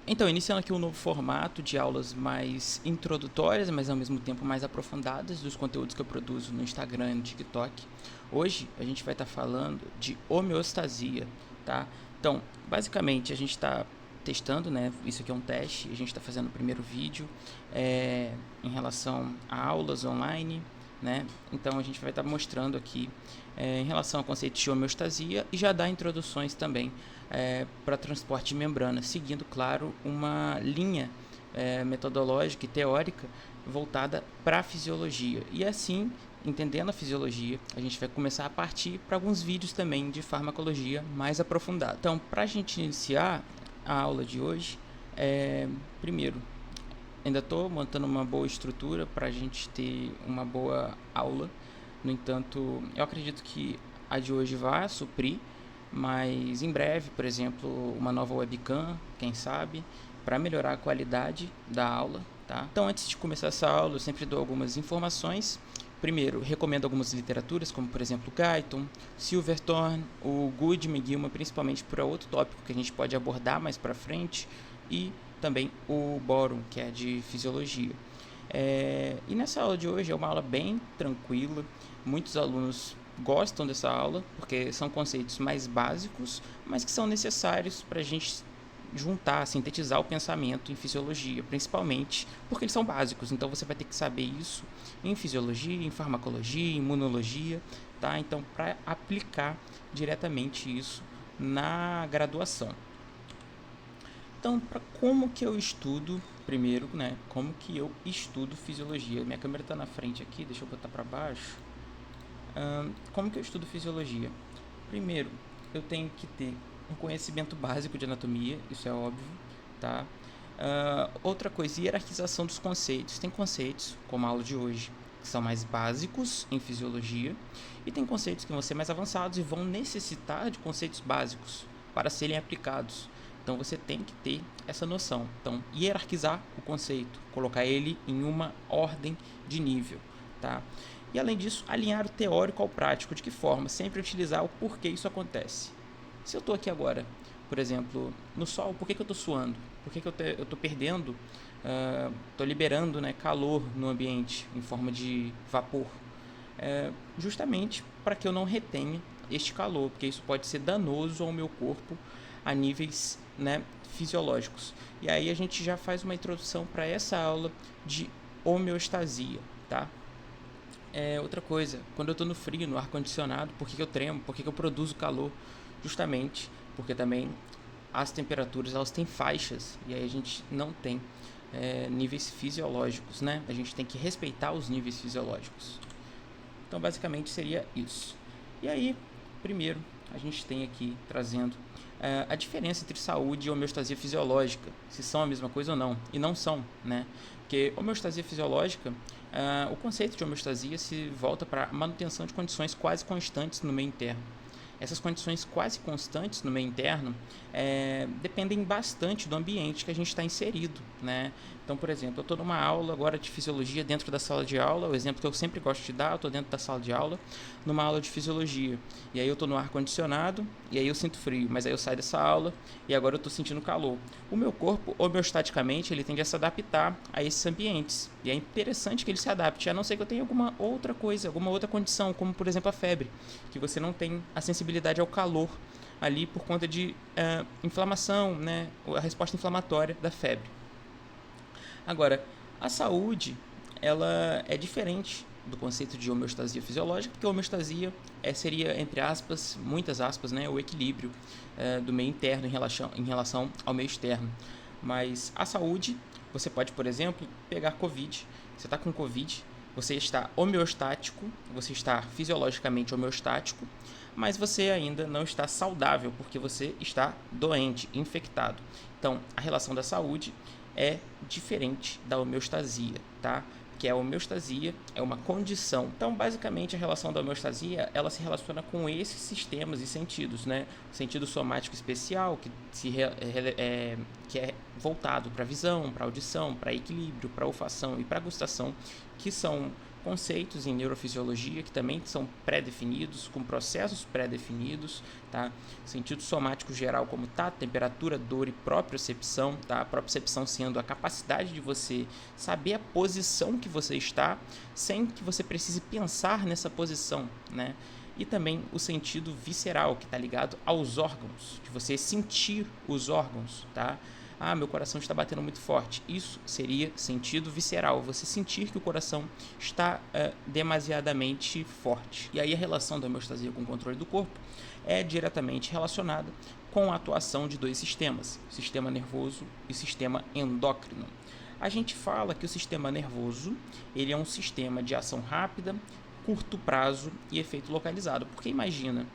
Então, iniciando aqui um novo formato de aulas mais introdutórias, mas ao mesmo tempo mais aprofundadas dos conteúdos que eu produzo no Instagram e no TikTok. Hoje a gente vai estar falando de homeostasia, tá? Então, basicamente a gente está testando, né? Isso aqui é um teste, a gente está fazendo o primeiro vídeo em relação a aulas online, né? Então a gente vai estar mostrando aqui em relação ao conceito de homeostasia e já dar introduções também para transporte de membrana, seguindo, claro, uma linha metodológica e teórica voltada para a fisiologia. E assim, entendendo a fisiologia, a gente vai começar a partir para alguns vídeos também de farmacologia mais aprofundada. Então, para a gente iniciar a aula de hoje, primeiro, ainda estou montando uma boa estrutura para a gente ter uma boa aula. No entanto, eu acredito que a de hoje vai suprir, mas em breve, por exemplo, uma nova webcam, quem sabe, para melhorar a qualidade da aula, tá? Então, antes de começar essa aula, eu sempre dou algumas informações. Primeiro, recomendo algumas literaturas, como por exemplo Guyton, Silverthorne, o Goodman, Gilman, principalmente por outro tópico que a gente pode abordar mais para frente, e também o Boron, que é de fisiologia. E nessa aula de hoje é uma aula bem tranquila, muitos alunos gostam dessa aula, porque são conceitos mais básicos, mas que são necessários para a gente juntar, sintetizar o pensamento em fisiologia, principalmente porque eles são básicos. Então você vai ter que saber isso em fisiologia, em farmacologia, em imunologia, tá? Então para aplicar diretamente isso na graduação. Então, para como que eu estudo, primeiro, né? Como que eu estudo fisiologia? Minha câmera está na frente aqui, deixa eu botar para baixo. Como que eu estudo fisiologia? Primeiro, eu tenho que ter um conhecimento básico de anatomia, isso é óbvio, tá? Outra coisa, hierarquização dos conceitos. Tem conceitos, como a aula de hoje, que são mais básicos em fisiologia, e tem conceitos que vão ser mais avançados e vão necessitar de conceitos básicos para serem aplicados. Então você tem que ter essa noção. Então, hierarquizar o conceito, colocar ele em uma ordem de nível, tá? E além disso, alinhar o teórico ao prático. De que forma? Sempre utilizar o porquê isso acontece. Se eu estou aqui agora, por exemplo, no sol, por que eu estou suando? Por que eu estou perdendo, estou liberando, né, calor no ambiente em forma de vapor? Justamente para que eu não retenha este calor, porque isso pode ser danoso ao meu corpo a níveis, né, fisiológicos. E aí a gente já faz uma introdução para essa aula de homeostasia, tá? Outra coisa, quando eu estou no frio, no ar-condicionado, por que eu tremo? Por que eu produzo calor? Justamente porque também as temperaturas elas têm faixas e aí a gente não tem níveis fisiológicos, né? A gente tem que respeitar os níveis fisiológicos. Então, basicamente seria isso. E aí, primeiro, a gente tem aqui trazendo a diferença entre saúde e homeostasia fisiológica, se são a mesma coisa ou não. E não são, né? Porque homeostasia fisiológica, o conceito de homeostasia se volta para a manutenção de condições quase constantes no meio interno. Essas condições quase constantes no meio interno dependem bastante do ambiente que a gente está inserido, né? Então, por exemplo, eu estou numa aula agora de fisiologia dentro da sala de aula, o exemplo que eu sempre gosto de dar, eu estou dentro da sala de aula, numa aula de fisiologia, e aí eu estou no ar-condicionado, e aí eu sinto frio, mas aí eu saio dessa aula, e agora eu estou sentindo calor. O meu corpo, homeostaticamente, ele tende a se adaptar a esses ambientes, e é interessante que ele se adapte, a não ser que eu tenha alguma outra coisa, alguma outra condição, como por exemplo a febre, que você não tem a sensibilidade ao calor ali por conta de inflamação, né, a resposta inflamatória da febre. Agora, a saúde, ela é diferente do conceito de homeostasia fisiológica, porque a homeostasia seria, entre aspas, muitas aspas, né, o equilíbrio do meio interno em relação ao meio externo. Mas a saúde, você pode, por exemplo, pegar Covid. Você está com Covid, você está homeostático, você está fisiologicamente homeostático, mas você ainda não está saudável porque você está doente, infectado. Então, a relação da saúde é diferente da homeostasia, tá? Que a homeostasia é uma condição. Então, basicamente, a relação da homeostasia, ela se relaciona com esses sistemas e sentidos, né? O sentido somático especial, que é voltado para a visão, para a audição, para equilíbrio, para a olfação e para a gustação, que são conceitos em neurofisiologia que também são pré-definidos, com processos pré-definidos, tá? Sentido somático geral como tato, temperatura, dor e propriocepção, tá? A propriocepção sendo a capacidade de você saber a posição que você está sem que você precise pensar nessa posição, né? E também o sentido visceral, que está ligado aos órgãos, de você sentir os órgãos, tá? Ah, meu coração está batendo muito forte. Isso seria sentido visceral, você sentir que o coração está demasiadamente forte. E aí a relação da homeostasia com o controle do corpo é diretamente relacionada com a atuação de dois sistemas, sistema nervoso e sistema endócrino. A gente fala que o sistema nervoso ele é um sistema de ação rápida, curto prazo e efeito localizado. Porque imagina,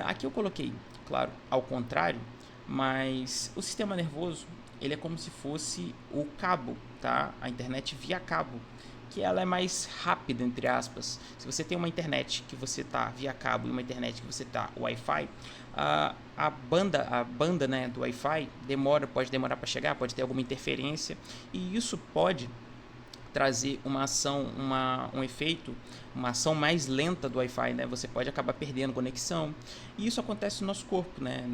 aqui eu coloquei, claro, ao contrário, mas o sistema nervoso ele é como se fosse o cabo, tá? A internet via cabo, que ela é mais rápida, entre aspas. Se você tem uma internet que você tá via cabo e uma internet que você tá Wi-Fi, a banda né, do Wi-Fi pode demorar para chegar, pode ter alguma interferência, e isso pode trazer uma ação, um efeito, uma ação mais lenta do Wi-Fi, né? Você pode acabar perdendo conexão. E isso acontece no nosso corpo, né?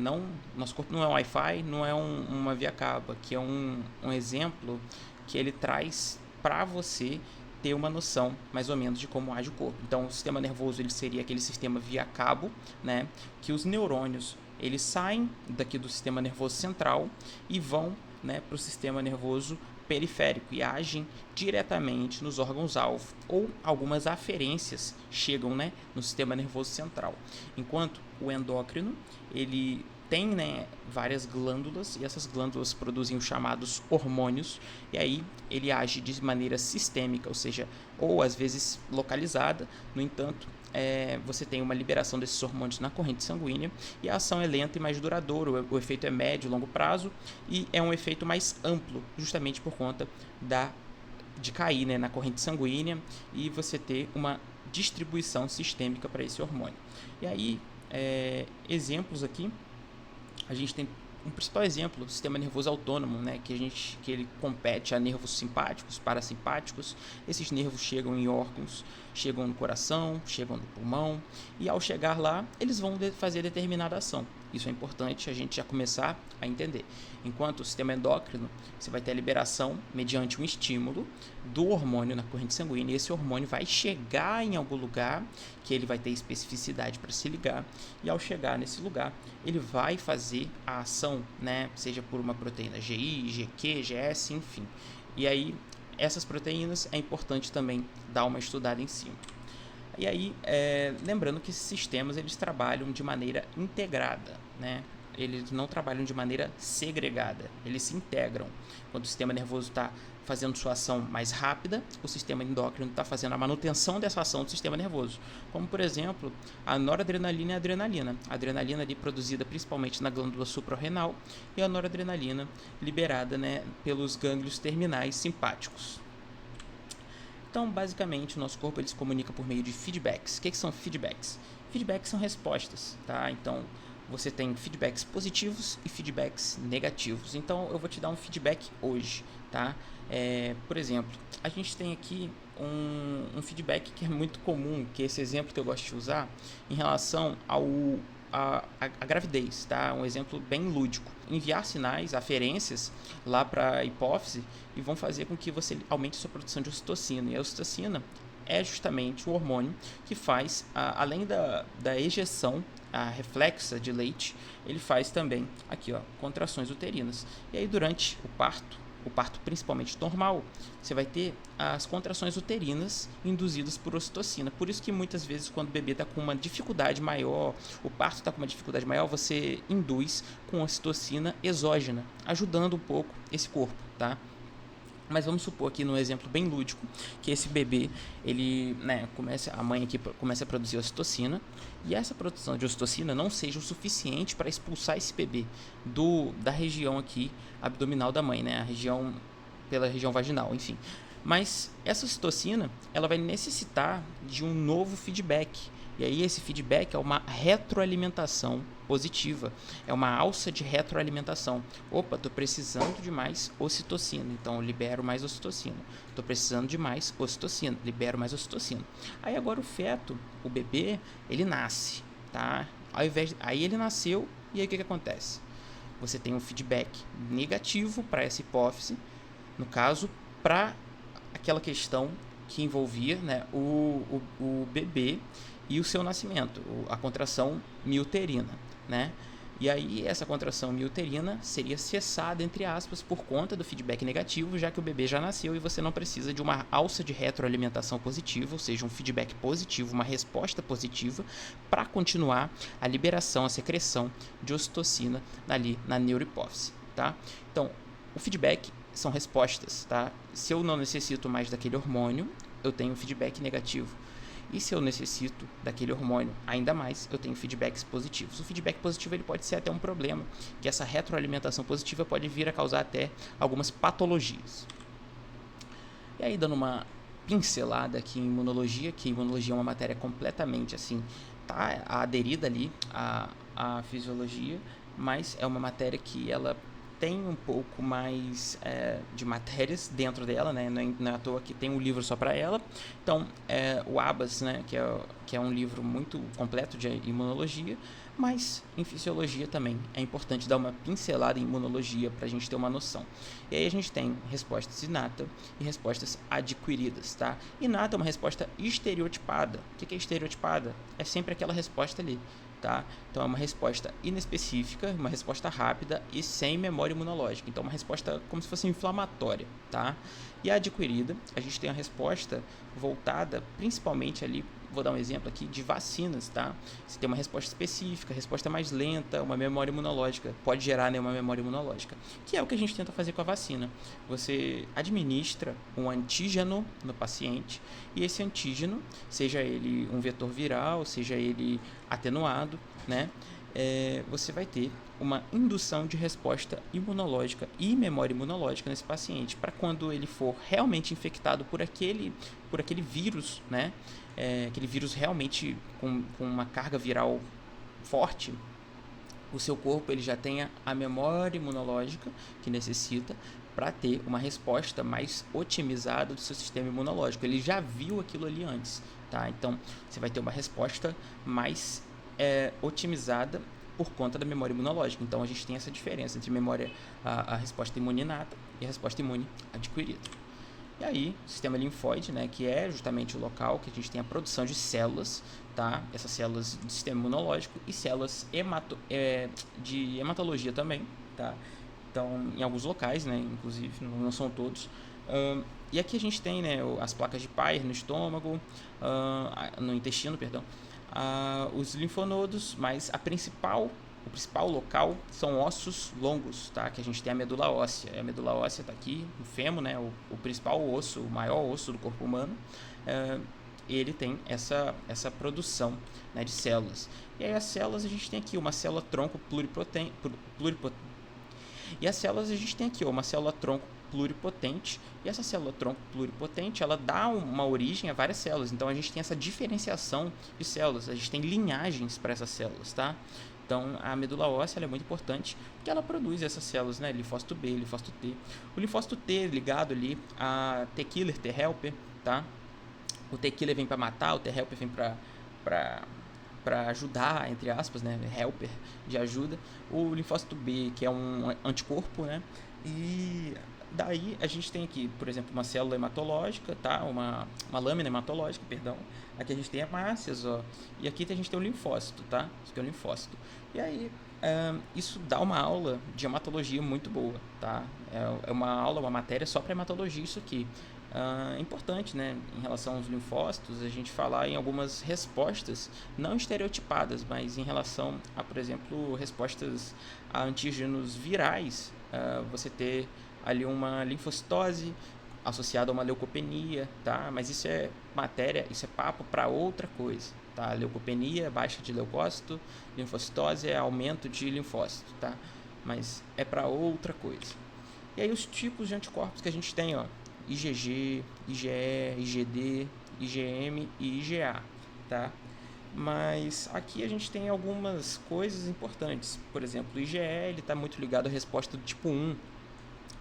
Nosso corpo não é um Wi-Fi, não é uma via cabo, que é um exemplo que ele traz para você ter uma noção mais ou menos de como age o corpo. Então, o sistema nervoso ele seria aquele sistema via cabo, né? Que os neurônios eles saem daqui do sistema nervoso central e vão, né, para o sistema nervoso periférico e agem diretamente nos órgãos-alvo, ou algumas aferências chegam, né, no sistema nervoso central. Enquanto o endócrino, ele tem, né, várias glândulas, e essas glândulas produzem os chamados hormônios, e aí ele age de maneira sistêmica, ou seja, ou às vezes localizada. No entanto, você tem uma liberação desses hormônios na corrente sanguínea e a ação é lenta e mais duradoura, o efeito é médio e longo prazo e é um efeito mais amplo, justamente por conta de cair, né, na corrente sanguínea e você ter uma distribuição sistêmica para esse hormônio. E aí, exemplos aqui, a gente tem um principal exemplo, o sistema nervoso autônomo, né, que ele compete a nervos simpáticos, parasimpáticos. Esses nervos chegam em órgãos, chegam no coração, chegam no pulmão, e ao chegar lá, eles vão fazer determinada ação. Isso é importante a gente já começar a entender. Enquanto o sistema endócrino, você vai ter a liberação mediante um estímulo do hormônio na corrente sanguínea, e esse hormônio vai chegar em algum lugar que ele vai ter especificidade para se ligar, e ao chegar nesse lugar, ele vai fazer a ação, né, seja por uma proteína GI, GQ, GS, enfim. E aí, essas proteínas é importante também dar uma estudada em cima. E aí, lembrando que esses sistemas eles trabalham de maneira integrada, né? Eles não trabalham de maneira segregada, eles se integram. Quando o sistema nervoso está fazendo sua ação mais rápida, o sistema endócrino está fazendo a manutenção dessa ação do sistema nervoso. Como, por exemplo, a noradrenalina e a adrenalina. A adrenalina ali produzida principalmente na glândula suprarrenal e a noradrenalina liberada, né, pelos gânglios terminais simpáticos. Então, basicamente, o nosso corpo ele se comunica por meio de feedbacks. O que são feedbacks? Feedbacks são respostas, tá? Então, você tem feedbacks positivos e feedbacks negativos. Então, eu vou te dar um feedback hoje, tá? Por exemplo, a gente tem aqui um feedback que é muito comum, que é esse exemplo que eu gosto de usar, em relação a gravidez, tá? Um exemplo bem lúdico. Enviar sinais, aferências lá para a hipófise e vão fazer com que você aumente a sua produção de ocitocina. E a ocitocina é justamente o hormônio que faz, além da ejeção, a reflexa de leite, ele faz também aqui, ó, contrações uterinas. E aí durante o parto principalmente normal, você vai ter as contrações uterinas induzidas por ocitocina. Por isso que muitas vezes quando o bebê está com uma dificuldade maior, o parto está com uma dificuldade maior, você induz com ocitocina exógena, ajudando um pouco esse corpo, tá? Mas vamos supor aqui no exemplo bem lúdico que esse bebê, ele, né, a mãe aqui começa a produzir ocitocina e essa produção de ocitocina não seja o suficiente para expulsar esse bebê da região aqui abdominal da mãe, né, pela região vaginal, enfim. Mas essa ocitocina, ela vai necessitar de um novo feedback E aí esse feedback é uma retroalimentação positiva, é uma alça de retroalimentação. Opa, estou precisando de mais ocitocina, então eu libero mais ocitocina. Estou precisando de mais ocitocina, libero mais ocitocina. Aí agora o feto, o bebê, ele nasce, tá? Aí ele nasceu, e aí o que acontece? Você tem um feedback negativo para essa hipófise, no caso, para aquela questão que envolvia, né, o bebê e o seu nascimento, a contração miuterina, né? E aí essa contração miuterina seria cessada, entre aspas, por conta do feedback negativo, já que o bebê já nasceu e você não precisa de uma alça de retroalimentação positiva, ou seja, um feedback positivo, uma resposta positiva, para continuar a liberação, a secreção de ocitocina ali na neurohipófise, tá? Então, o feedback são respostas, tá? Se eu não necessito mais daquele hormônio, eu tenho feedback negativo. E se eu necessito daquele hormônio ainda mais, eu tenho feedbacks positivos. O feedback positivo ele pode ser até um problema, que essa retroalimentação positiva pode vir a causar até algumas patologias. E aí, dando uma pincelada aqui em imunologia, que imunologia é uma matéria completamente assim, tá aderida ali à fisiologia, mas é uma matéria que ela tem um pouco mais de matérias dentro dela, né? Não é à toa que tem um livro só para ela. Então, o ABAS, né? que é um livro muito completo de imunologia, mas em fisiologia também é importante dar uma pincelada em imunologia para a gente ter uma noção. E aí a gente tem respostas inatas e respostas adquiridas, tá? Inata é uma resposta estereotipada. O que é estereotipada? É sempre aquela resposta ali. Tá? Então é uma resposta inespecífica, uma resposta rápida e sem memória imunológica. Então é uma resposta como se fosse inflamatória, tá? E a adquirida, a gente tem a resposta voltada principalmente ali, vou dar um exemplo aqui de vacinas, tá? Você tem uma resposta específica, resposta mais lenta, uma memória imunológica, pode gerar, né, uma memória imunológica, que é o que a gente tenta fazer com a vacina. Você administra um antígeno no paciente e esse antígeno, seja ele um vetor viral, seja ele atenuado, né? Você vai ter uma indução de resposta imunológica e memória imunológica nesse paciente, para quando ele for realmente infectado por aquele vírus, né? Aquele vírus realmente com uma carga viral forte, o seu corpo ele já tenha a memória imunológica que necessita para ter uma resposta mais otimizada do seu sistema imunológico. Ele já viu aquilo ali antes, tá? Então, você vai ter uma resposta mais otimizada por conta da memória imunológica. Então, a gente tem essa diferença entre a resposta imune inata e a resposta imune adquirida. E aí, o sistema linfóide, né, que é justamente o local que a gente tem a produção de células, tá? Essas células do sistema imunológico e células de hematologia também, tá? Então, em alguns locais, né, inclusive, não são todos. E aqui a gente tem, né, as placas de Peyer no estômago, no intestino, perdão, os linfonodos, mas o principal local são ossos longos, tá? Que a gente tem a medula óssea. A medula óssea está aqui, o fêmur, né? O principal osso, o maior osso do corpo humano. Ele tem essa produção, né, de células. E aí as células a gente tem aqui uma célula tronco pluripotente. E as células a gente tem aqui uma célula tronco pluripotente, e essa célula tronco pluripotente ela dá uma origem a várias células. Então a gente tem essa diferenciação de células, a gente tem linhagens para essas células, tá? Então a medula óssea ela é muito importante porque ela produz essas células, né? Linfócito B, linfócito T. O linfócito T ligado ali a T killer, T helper, tá? O T killer vem para matar, o T helper vem para ajudar, entre aspas, né? Helper de ajuda. O linfócito B, que é um anticorpo, né? E daí a gente tem aqui, por exemplo, uma célula hematológica, tá? Uma lâmina hematológica, perdão. Aqui a gente tem hemácias, ó. E aqui a gente tem o linfócito, tá? Isso aqui é o linfócito. E aí, isso dá uma aula de hematologia muito boa, tá? É uma aula, uma matéria só para hematologia isso aqui. É importante, né, em relação aos linfócitos, a gente falar em algumas respostas não estereotipadas, mas em relação a, por exemplo, respostas a antígenos virais, você ter ali uma linfocitose associada a uma leucopenia, tá? Mas isso é matéria, isso é papo para outra coisa, tá? Leucopenia, baixa de leucócito, linfocitose é aumento de linfócito, tá? Mas é para outra coisa. E aí os tipos de anticorpos que a gente tem, ó, IgG, IgE, IgD, IgM e IgA, tá? Mas aqui a gente tem algumas coisas importantes. Por exemplo, o IgE ele está muito ligado à resposta do tipo 1,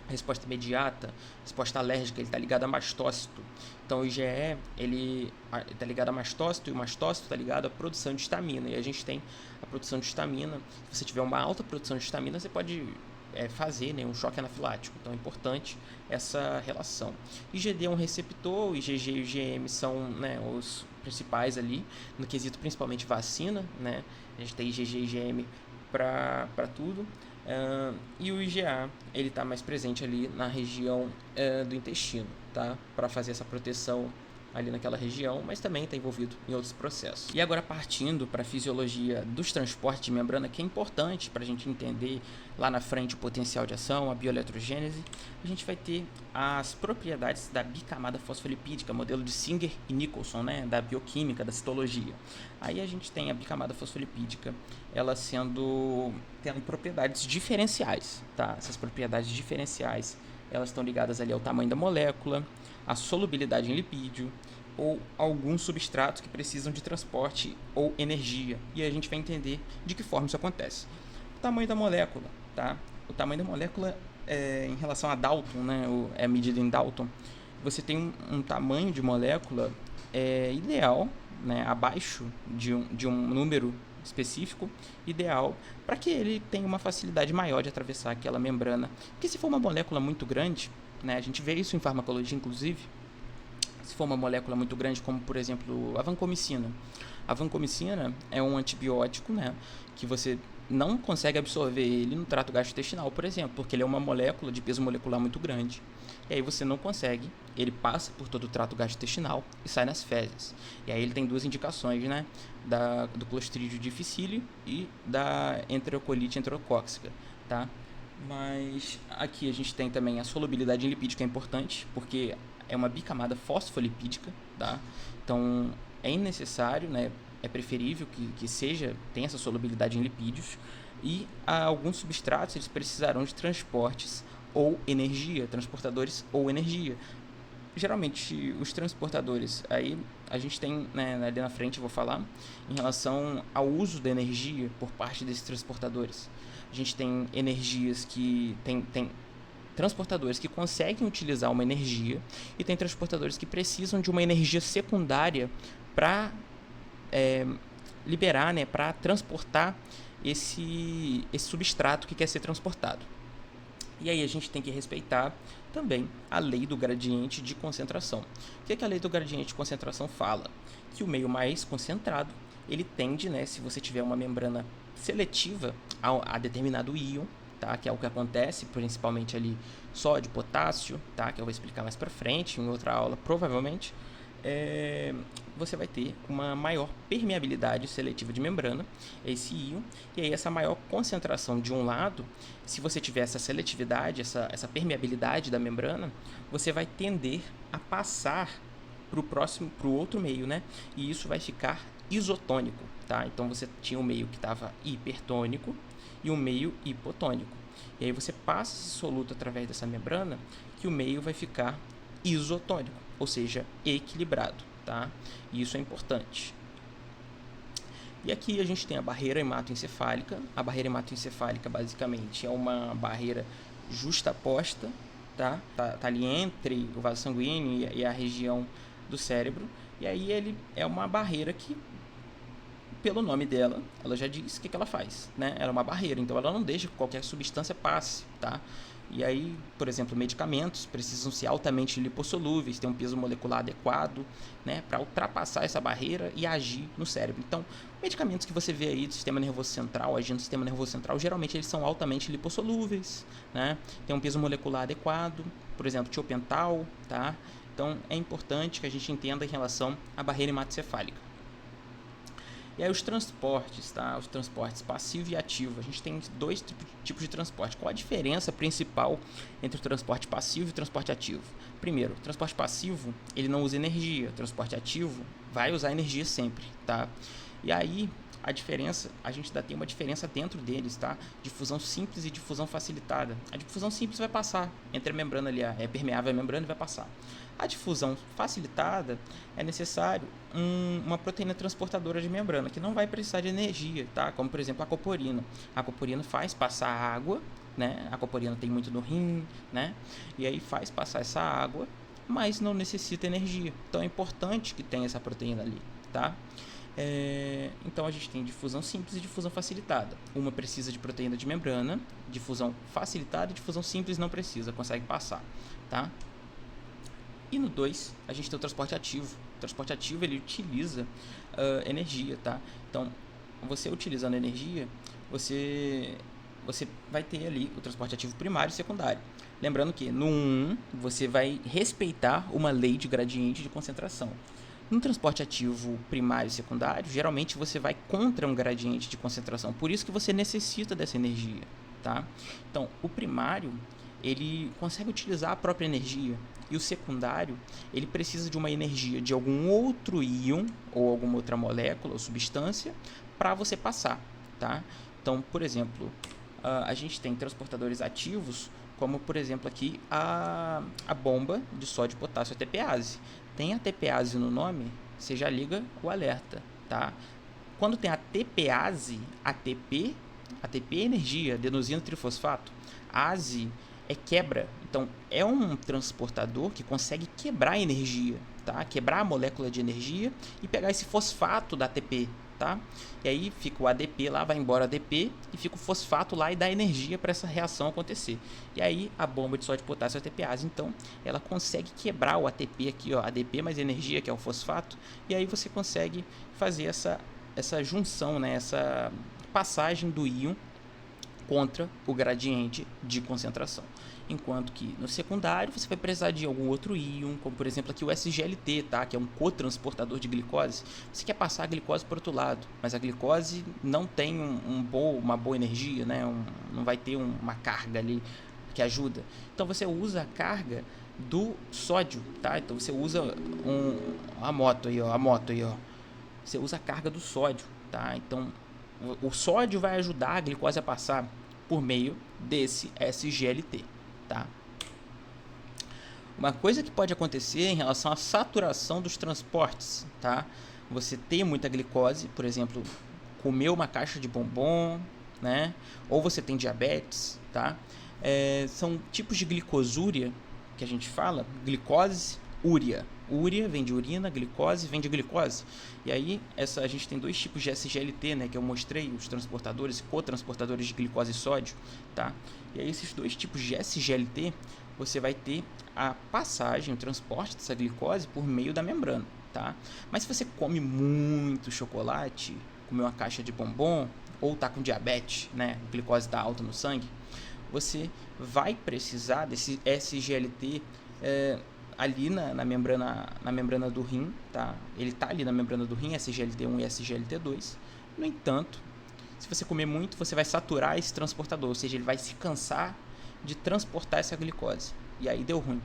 resposta imediata, resposta alérgica, ele está ligado a mastócito. Então o IgE ele está ligado a mastócito e o mastócito está ligado à produção de histamina. E a gente tem a produção de histamina. Se você tiver uma alta produção de histamina, você pode fazer, né, um choque anafilático. Então é importante essa relação. IgD é um receptor, o IgG e o IgM são, né, os principais ali, no quesito principalmente vacina, né? A gente tem IgG e IgM para tudo. E o IgA ele está mais presente ali na região do intestino, tá? Para fazer essa proteção ali naquela região, mas também está envolvido em outros processos. E agora partindo para a fisiologia dos transportes de membrana, que é importante para a gente entender lá na frente o potencial de ação, a bioeletrogênese, a gente vai ter as propriedades da bicamada fosfolipídica, modelo de Singer e Nicholson, né, da bioquímica, da citologia. Aí a gente tem a bicamada fosfolipídica, ela tendo propriedades diferenciais, tá? Essas propriedades diferenciais, elas estão ligadas ali ao tamanho da molécula, a solubilidade em lipídio ou alguns substratos que precisam de transporte ou energia. E a gente vai entender de que forma isso acontece. O tamanho da molécula, tá? O tamanho da molécula em relação a Dalton, né? É medido em Dalton. Você tem um tamanho de molécula ideal, né? Abaixo de um número específico, ideal, para que ele tenha uma facilidade maior de atravessar aquela membrana. Porque se for uma molécula muito grande, né, a gente vê isso em farmacologia, inclusive, se for uma molécula muito grande, como por exemplo a vancomicina. A vancomicina é um antibiótico, né, que você não consegue absorver ele no trato gastrointestinal, por exemplo, porque ele é uma molécula de peso molecular muito grande. E aí você não consegue, ele passa por todo o trato gastrointestinal e sai nas fezes. E aí ele tem duas indicações, né, do Clostridium difficile e da enterocolite enterocóxica, tá? Mas aqui a gente tem também a solubilidade em lipídio, que é importante, porque é uma bicamada fosfolipídica, tá? Então é necessário, né? É preferível que tenha essa solubilidade em lipídios, e alguns substratos eles precisarão de transportes ou energia, transportadores ou energia. Geralmente os transportadores, aí a gente tem, né, ali na frente eu vou falar em relação ao uso da energia por parte desses transportadores. A gente tem energias que tem transportadores que conseguem utilizar uma energia, e tem transportadores que precisam de uma energia secundária para liberar, né, para transportar esse substrato que quer ser transportado. E aí a gente tem que respeitar também a lei do gradiente de concentração. O que a lei do gradiente de concentração fala? Que o meio mais concentrado, ele tende, né, se você tiver uma membrana seletiva a determinado íon, tá, que é o que acontece principalmente ali sódio, potássio, tá, que eu vou explicar mais para frente em outra aula provavelmente, você vai ter uma maior permeabilidade seletiva de membrana, esse íon, e aí essa maior concentração de um lado, se você tiver essa seletividade, essa permeabilidade da membrana, você vai tender a passar para o outro meio, né? E isso vai ficar isotônico, tá? Então você tinha um meio que estava hipertônico e um meio hipotônico. E aí você passa esse soluto através dessa membrana, que o meio vai ficar isotônico, ou seja, equilibrado, tá? E isso é importante. E aqui a gente tem a barreira hematoencefálica. A barreira hematoencefálica basicamente é uma barreira justaposta, tá? Tá ali entre o vaso sanguíneo e a região do cérebro. E aí ele é uma barreira que, pelo nome dela, ela já diz o que ela faz, né? Ela é uma barreira, então ela não deixa que qualquer substância passe, tá? E aí, por exemplo, medicamentos precisam ser altamente lipossolúveis, ter um peso molecular adequado, né, para ultrapassar essa barreira e agir no cérebro. Então, medicamentos que você vê aí do sistema nervoso central, agindo no sistema nervoso central, geralmente eles são altamente lipossolúveis, né? Tem um peso molecular adequado, por exemplo, tiopental, tá? Então, é importante que a gente entenda em relação à barreira hematocefálica. E aí os transportes, tá? Os transportes passivo e ativo. A gente tem dois tipos de transporte. Qual a diferença principal entre o transporte passivo e o transporte ativo? Primeiro, o transporte passivo, ele não usa energia. O transporte ativo vai usar energia sempre, tá? E aí, a diferença, a gente ainda tem uma diferença dentro deles, tá? Difusão simples e difusão facilitada. A difusão simples vai passar entre a membrana ali, é permeável à membrana e vai passar. A difusão facilitada é necessário uma proteína transportadora de membrana, que não vai precisar de energia, tá? Como, por exemplo, a coporina. A coporina faz passar água, né? A coporina tem muito no rim, né? E aí faz passar essa água, mas não necessita energia. Então é importante que tenha essa proteína ali, tá? Então a gente tem difusão simples e difusão facilitada. Uma precisa de proteína de membrana, difusão facilitada, e difusão simples não precisa, consegue passar, tá? E no 2, a gente tem o transporte ativo. O transporte ativo, ele utiliza energia, tá? Então, você utilizando energia, você vai ter ali o transporte ativo primário e secundário. Lembrando que no 1, você vai respeitar uma lei de gradiente de concentração. No transporte ativo primário e secundário, geralmente você vai contra um gradiente de concentração. Por isso que você necessita dessa energia, tá? Então, o primário, ele consegue utilizar a própria energia. E o secundário, ele precisa de uma energia de algum outro íon ou alguma outra molécula ou substância para você passar, tá? Então, por exemplo, a gente tem transportadores ativos, como por exemplo aqui a bomba de sódio e potássio ATPase. Tem ATPase no nome, você já liga o alerta, tá? Quando tem ATPase, ATP é energia, adenosina trifosfato, ASE é quebra. Então, é um transportador que consegue quebrar a energia, tá? Quebrar a molécula de energia e pegar esse fosfato da ATP, tá? E aí fica o ADP lá, vai embora o ADP e fica o fosfato lá e dá energia para essa reação acontecer. E aí a bomba de sódio, potássio, ATPase, então, ela consegue quebrar o ATP aqui, ó, ADP mais energia, que é o fosfato, e aí você consegue fazer essa junção, né? Essa passagem do íon contra o gradiente de concentração. Enquanto que no secundário você vai precisar de algum outro íon, como por exemplo aqui o SGLT, tá? Que é um cotransportador de glicose. Você quer passar a glicose para o outro lado, mas a glicose não tem uma boa energia, né? Não vai ter uma carga ali que ajuda. Então você usa a carga do sódio, tá? Então você usa a moto aí, ó. Você usa a carga do sódio, tá? Então o sódio vai ajudar a glicose a passar por meio desse SGLT, tá? Uma coisa que pode acontecer em relação à saturação dos transportes, tá? Você tem muita glicose, por exemplo, comeu uma caixa de bombom, né? Ou você tem diabetes, tá? São tipos de glicosúria que a gente fala, glicose, úria. Úria vem de urina, glicose vem de glicose. E aí a gente tem dois tipos de SGLT, né, que eu mostrei, os transportadores, cotransportadores de glicose e sódio, tá? E aí esses dois tipos de SGLT, você vai ter a passagem, o transporte dessa glicose por meio da membrana, tá? Mas se você come muito chocolate, comeu uma caixa de bombom, ou tá com diabetes, né, a glicose está alta no sangue, você vai precisar desse SGLT ali na membrana do rim, tá? Ele tá ali na membrana do rim, SGLT1 e SGLT2. No entanto, se você comer muito, você vai saturar esse transportador, ou seja, ele vai se cansar de transportar essa glicose. E aí deu ruim,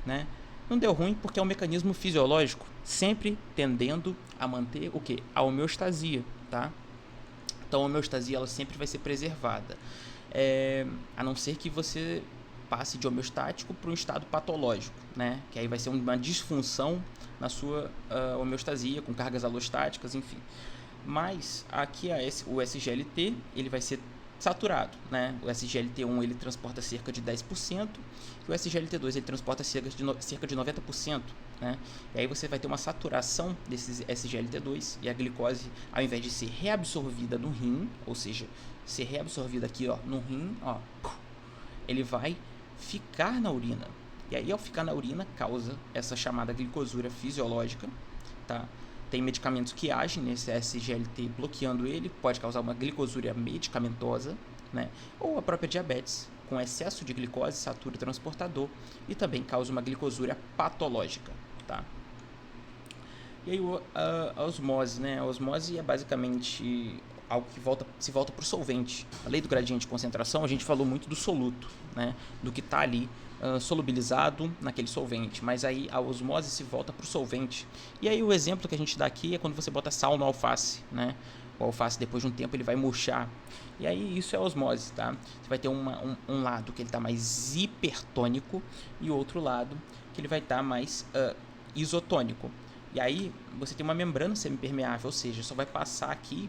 né? Não deu ruim porque é um mecanismo fisiológico, sempre tendendo a manter o quê? A homeostasia, tá? Então a homeostasia ela sempre vai ser preservada. A não ser que você passe de homeostático para um estado patológico, né? Que aí vai ser uma disfunção na sua homeostasia, com cargas alostáticas, enfim. Mas aqui o SGLT ele vai ser saturado, né? O SGLT1 ele transporta cerca de 10% e o SGLT2 ele transporta cerca de 90%, né? E aí você vai ter uma saturação desses SGLT2 e a glicose, ao invés de ser reabsorvida no rim, ou seja, ser reabsorvida aqui, ó, no rim, ó, ele vai ficar na urina. E aí ao ficar na urina causa essa chamada glicosúria fisiológica, tá? Tem medicamentos que agem nesse SGLT bloqueando ele, pode causar uma glicosúria medicamentosa, né? Ou a própria diabetes, com excesso de glicose, satura o transportador e também causa uma glicosúria patológica, tá? E aí a osmose, né? A osmose é basicamente algo que se volta para o solvente. A lei do gradiente de concentração, a gente falou muito do soluto, né? Do que está ali solubilizado naquele solvente, mas aí a osmose se volta para o solvente. E aí o exemplo que a gente dá aqui é quando você bota sal no alface, né? O alface, depois de um tempo, ele vai murchar. E aí isso é osmose, tá? Você vai ter um lado que ele está mais hipertônico e outro lado que ele vai estar mais isotônico. E aí você tem uma membrana semipermeável, ou seja, só vai passar aqui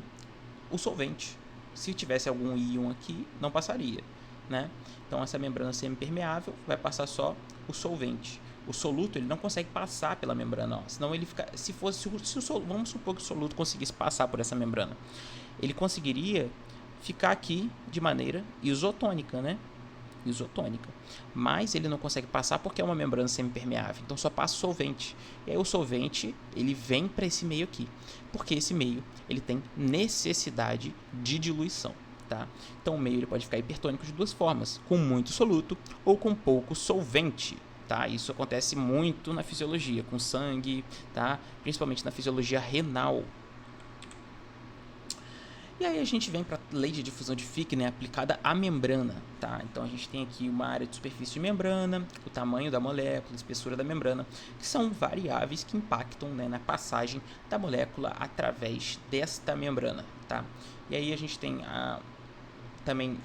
o solvente. Se tivesse algum íon aqui, não passaria, né? Então essa membrana semipermeável vai passar só o solvente. O soluto, ele não consegue passar pela membrana, ó. Senão ele fica, vamos supor que o soluto conseguisse passar por essa membrana, ele conseguiria ficar aqui de maneira isotônica, né? Isotônica. Mas ele não consegue passar porque é uma membrana semipermeável. Então só passa o solvente. E aí o solvente, ele vem para esse meio aqui. Porque esse meio, ele tem necessidade de diluição, tá? Então o meio ele pode ficar hipertônico de duas formas, com muito soluto ou com pouco solvente. Tá? Isso acontece muito na fisiologia, com sangue, tá? Principalmente na fisiologia renal. E aí a gente vem para a lei de difusão de Fick, né, aplicada à membrana, tá? Então a gente tem aqui uma área de superfície de membrana, o tamanho da molécula, a espessura da membrana, que são variáveis que impactam, né, na passagem da molécula através desta membrana, tá? E aí a gente tem também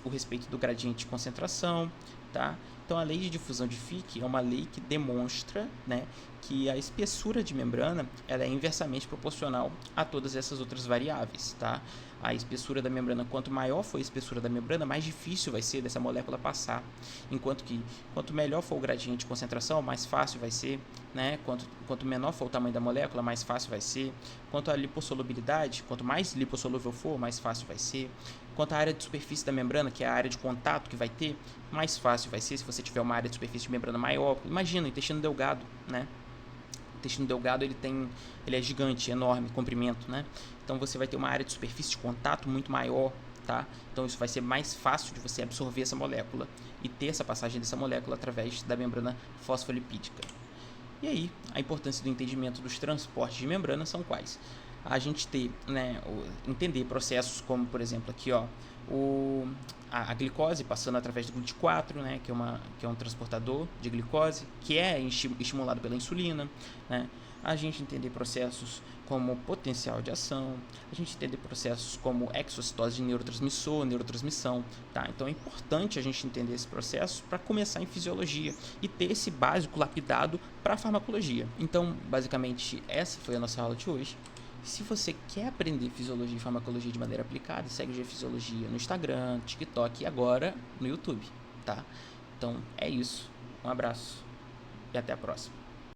o respeito do gradiente de concentração, tá? Então a lei de difusão de Fick é uma lei que demonstra, né, que a espessura de membrana ela é inversamente proporcional a todas essas outras variáveis, tá? A espessura da membrana, quanto maior for a espessura da membrana, mais difícil vai ser dessa molécula passar, enquanto que quanto melhor for o gradiente de concentração, mais fácil vai ser, né? Quanto menor for o tamanho da molécula, mais fácil vai ser. Quanto à lipossolubilidade, quanto mais lipossolúvel for, mais fácil vai ser. Quanto à área de superfície da membrana, que é a área de contato que vai ter, mais fácil vai ser se você tiver uma área de superfície de membrana maior. Imagina, o intestino delgado, né? O intestino delgado ele é gigante, enorme, comprimento, né? Então você vai ter uma área de superfície de contato muito maior, tá? Então isso vai ser mais fácil de você absorver essa molécula e ter essa passagem dessa molécula através da membrana fosfolipídica. E aí, a importância do entendimento dos transportes de membrana são quais? A gente ter, né, entender processos como, por exemplo, aqui, ó, a glicose passando através do GLUT4, né, que é um transportador de glicose, que é estimulado pela insulina, né? A gente entender processos como potencial de ação, a gente entender processos como exocitose de neurotransmissão, tá? Então é importante a gente entender esse processo para começar em fisiologia e ter esse básico lapidado para a farmacologia. Então, basicamente, essa foi a nossa aula de hoje. Se você quer aprender fisiologia e farmacologia de maneira aplicada, segue o G-Fisiologia no Instagram, TikTok e agora no YouTube, tá? Então é isso. Um abraço e até a próxima.